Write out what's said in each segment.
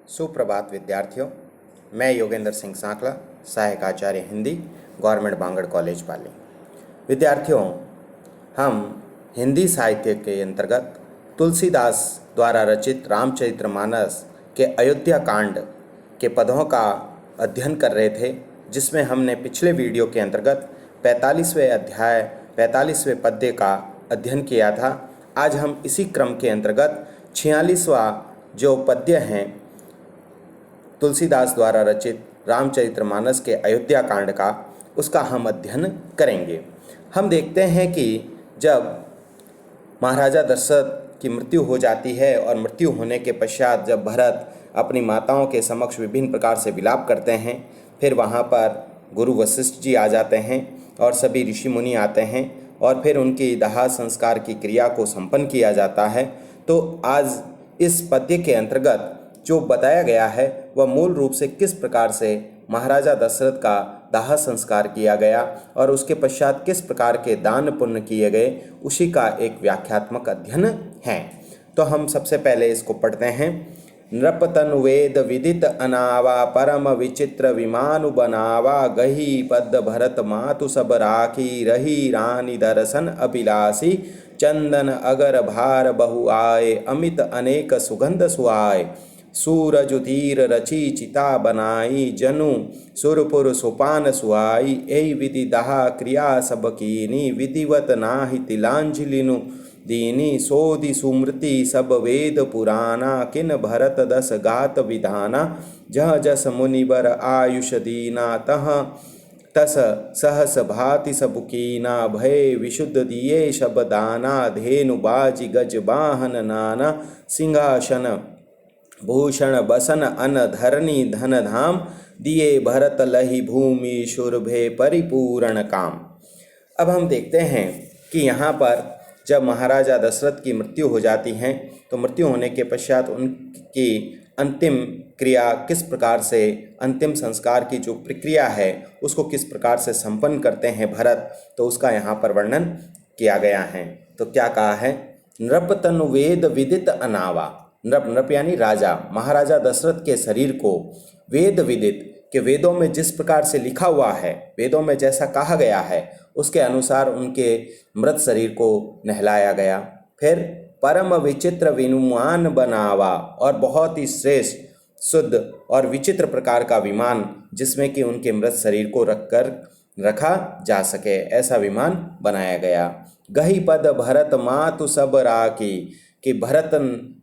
सुप्रभात विद्यार्थियों, मैं योगेंद्र सिंह सांकला, सहायक आचार्य हिंदी, गवर्नमेंट बांगड़ कॉलेज पाली। विद्यार्थियों, हम हिंदी साहित्य के अंतर्गत तुलसीदास द्वारा रचित रामचरितमानस के अयोध्या कांड के पदों का अध्ययन कर रहे थे, जिसमें हमने पिछले वीडियो के अंतर्गत 45वें अध्याय 45वें पद्य का अध्ययन किया था। आज हम इसी क्रम के अंतर्गत 46वां जो पद्य हैं तुलसीदास द्वारा रचित रामचरितमानस के अयोध्या कांड का, उसका हम अध्ययन करेंगे। हम देखते हैं कि जब महाराजा दशरथ की मृत्यु हो जाती है और मृत्यु होने के पश्चात जब भरत अपनी माताओं के समक्ष विभिन्न प्रकार से विलाप करते हैं, फिर वहाँ पर गुरु वशिष्ठ जी आ जाते हैं और सभी ऋषि मुनि आते हैं और फिर उनकी दाह संस्कार की क्रिया को संपन्न किया जाता है। तो आज इस पद्य के अंतर्गत जो बताया गया है वह मूल रूप से किस प्रकार से महाराजा दशरथ का दाह संस्कार किया गया और उसके पश्चात किस प्रकार के दान पुण्य किए गए, उसी का एक व्याख्यात्मक अध्ययन है। तो हम सबसे पहले इसको पढ़ते हैं। नृपतनु वेद विदित अनावा परम विचित्र विमानु बनावा, गही पद भरत मातु सब राखी, रही रानी दर्शन अभिलाषी, चंदन अगर भार बहु आए, अमित अनेक सुगंध सुआए, सूरज तीर रची चिता बनाई, जनु सुरपुर सोपान सुहाई, एहि विधि दाह क्रिया सब कीनी, विधिवत नाहि तिलांजलिनु दीनी, सोधि सुमृति सब वेद पुराना, किन भरत दस गात विधाना, जह जस मुनिवर आयुष दीना, तह तस सहस भाति सब कीना, भय विशुद्ध दिए शबदाना, धेनु बाजी गज बाहन नाना, सिंहासन भूषण बसन अन धरनी धन धाम, दिए भरत लही भूमि शुरभे परिपूर्ण काम। अब हम देखते हैं कि यहाँ पर जब महाराजा दशरथ की मृत्यु हो जाती है तो मृत्यु होने के पश्चात उनकी अंतिम क्रिया किस प्रकार से, अंतिम संस्कार की जो प्रक्रिया है उसको किस प्रकार से संपन्न करते हैं भरत, तो उसका यहाँ पर वर्णन किया गया है। तो क्या कहा है? नृप तनु वेद विदित अनावा। नृप यानी राजा, महाराजा दशरथ के शरीर को वेद विदित के वेदों में जिस प्रकार से लिखा हुआ है, वेदों में जैसा कहा गया है उसके अनुसार उनके मृत शरीर को नहलाया गया। फिर परम विचित्र विनुमान बनावा, और बहुत ही श्रेष्ठ शुद्ध और विचित्र प्रकार का विमान जिसमें कि उनके मृत शरीर को रखा जा सके, ऐसा विमान बनाया गया। गही पद भरत मातु सब राखी, कि भरत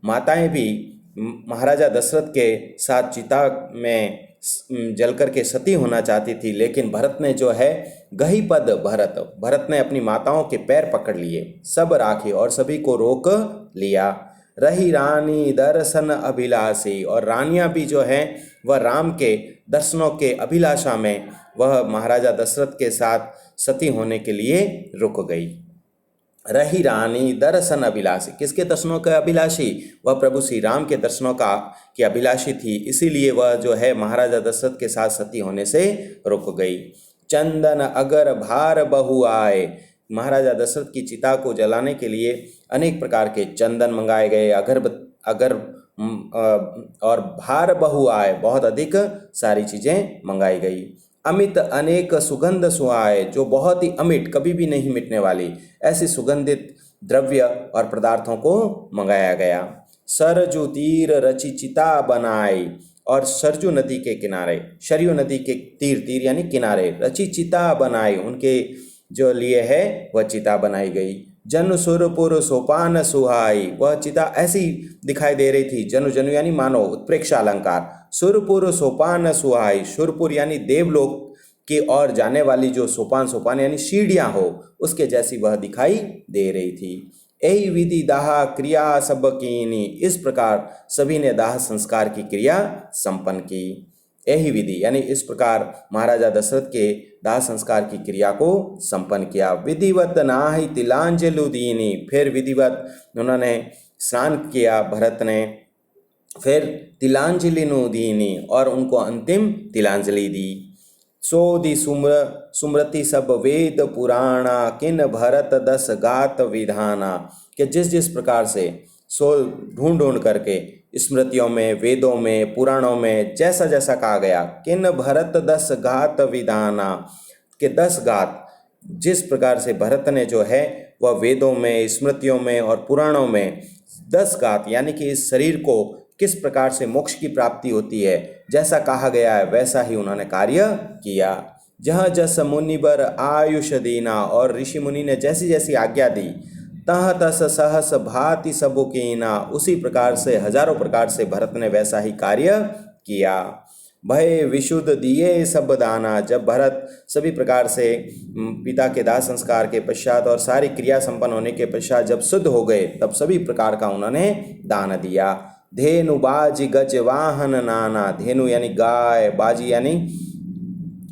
माताएं भी महाराजा दशरथ के साथ चिता में जलकर के सती होना चाहती थी, लेकिन भरत ने जो है गही पद भरत ने अपनी माताओं के पैर पकड़ लिए, सब राखी और सभी को रोक लिया। रही रानी दर्शन अभिलाषी, और रानियां भी जो हैं वह राम के दर्शनों के अभिलाषा में वह महाराजा दशरथ के साथ सती होने के लिए रुक गई। रही रानी दर्शन अभिलाषी, किसके दर्शनों के अभिलाषी? वह प्रभु श्री राम के दर्शनों की अभिलाषी थी, इसीलिए वह जो है महाराजा दशरथ के साथ सती होने से रुक गई। चंदन अगर भार बहु आए, महाराजा दशरथ की चिता को जलाने के लिए अनेक प्रकार के चंदन मंगाए गए, अगर और भार बहु आए, बहुत अधिक सारी चीज़ें मंगाई गई। अमित अनेक सुगंध सुहाए, जो बहुत ही अमिट, कभी भी नहीं मिटने वाली ऐसी सुगंधित द्रव्य और पदार्थों को मंगाया गया। सरजू तीर रची चिता बनाई, और सरजू नदी के किनारे, शरयू नदी के तीर यानी किनारे, रची चिता बनाई, उनके जो लिए है वह चिता बनाई गई। जनु सुरपुर सोपान सुहाई, वह चिता ऐसी दिखाई दे रही थी, जनु यानी मानो, उत्प्रेक्षा अलंकार। सुरपुर सोपान सुहाई, सुरपुर यानी देवलोक की ओर जाने वाली जो सोपान यानी सीढ़ियां हो, उसके जैसी वह दिखाई दे रही थी। यही विधि दाह क्रिया सब कीनी, इस प्रकार सभी ने दाह संस्कार की क्रिया संपन्न की। यही विधि यानी इस प्रकार महाराजा दशरथ के दाह संस्कार की क्रिया को संपन्न किया। विधिवत नाहि तिलांजलि दीनी, फिर विधिवत उन्होंने स्नान किया भरत ने, फिर तिलांजलि दीनी, और उनको अंतिम तिलांजलि दी। सोधि सुमृति सब वेद पुराणा, किन भरत दस गात विधाना, कि जिस प्रकार से ढूंढ करके स्मृतियों में, वेदों में, पुराणों में जैसा जैसा कहा गया, किन भरत 10 घात विधाना, के 10 घात जिस प्रकार से भरत ने जो है वह वेदों में, स्मृतियों में और पुराणों में 10 घात यानी कि इस शरीर को किस प्रकार से मोक्ष की प्राप्ति होती है जैसा कहा गया है वैसा ही उन्होंने कार्य किया। जहाँ जस मुनिबर आयुष दीना, और ऋषि मुनि ने जैसी जैसी आज्ञा दी, तह तस सहस भाति सबु कीना, उसी प्रकार से हजारों प्रकार से भरत ने वैसा ही कार्य किया। भय विशुद्ध दिए सब दाना, जब भरत सभी प्रकार से पिता के दाह संस्कार के पश्चात और सारी क्रिया संपन्न होने के पश्चात जब शुद्ध हो गए तब सभी प्रकार का उन्होंने दान दिया। धेनु बाजी गज वाहन नाना, धेनु यानी गाय, बाजी यानी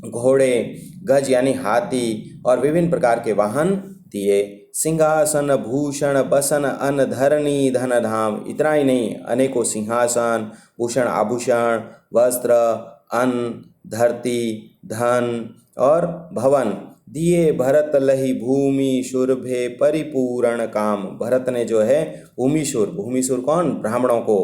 घोड़े, गज यानी हाथी और विभिन्न प्रकार के वाहन दिए। सिंहासन भूषण बसन अन धरणी धन धाम, इतना ही नहीं अनेकों सिंहासन, भूषण आभूषण, वस्त्र, अन्न, धरती, धन और भवन दिए। भरत लही भूमि शुरभे परिपूर्ण काम, भरत ने जो है भूमिशुर, भूमिशुर कौन, ब्राह्मणों को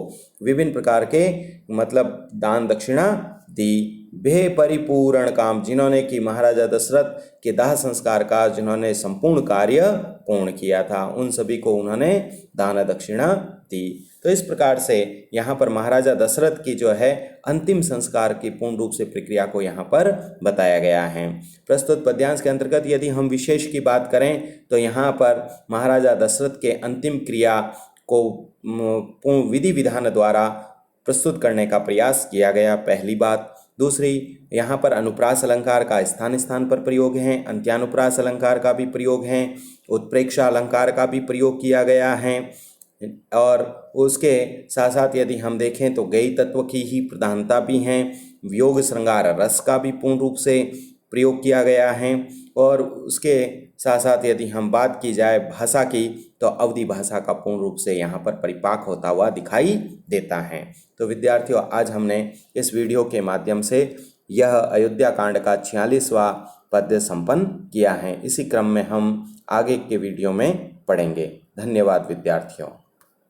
विभिन्न प्रकार के मतलब दान दक्षिणा दी। भे परिपूर्ण काम, जिन्होंने कि महाराजा दशरथ के दाह संस्कार का जिन्होंने संपूर्ण कार्य पूर्ण किया था उन सभी को उन्होंने दान दक्षिणा दी। तो इस प्रकार से यहाँ पर महाराजा दशरथ की जो है अंतिम संस्कार की पूर्ण रूप से प्रक्रिया को यहाँ पर बताया गया है। प्रस्तुत पद्यांश के अंतर्गत यदि हम विशेष की बात करें तो यहाँ पर महाराजा दशरथ के अंतिम क्रिया को पूर्ण विधि विधान द्वारा प्रस्तुत करने का प्रयास किया गया, पहली बात। दूसरी, यहाँ पर अनुप्रास अलंकार का स्थान स्थान पर प्रयोग है, अंत्यानुप्रास अलंकार का भी प्रयोग है, उत्प्रेक्षा अलंकार का भी प्रयोग किया गया है और उसके साथ साथ यदि हम देखें तो गेय तत्व की ही प्रधानता भी है, वियोग श्रृंगार रस का भी पूर्ण रूप से प्रयोग किया गया है और उसके साथ साथ यदि हम बात की जाए भाषा की तो अवधि भाषा का पूर्ण रूप से यहाँ पर परिपाक होता हुआ दिखाई देता है। तो विद्यार्थियों, आज हमने इस वीडियो के माध्यम से यह अयोध्या कांड का 46वां पद्य संपन्न किया है। इसी क्रम में हम आगे के वीडियो में पढ़ेंगे। धन्यवाद विद्यार्थियों।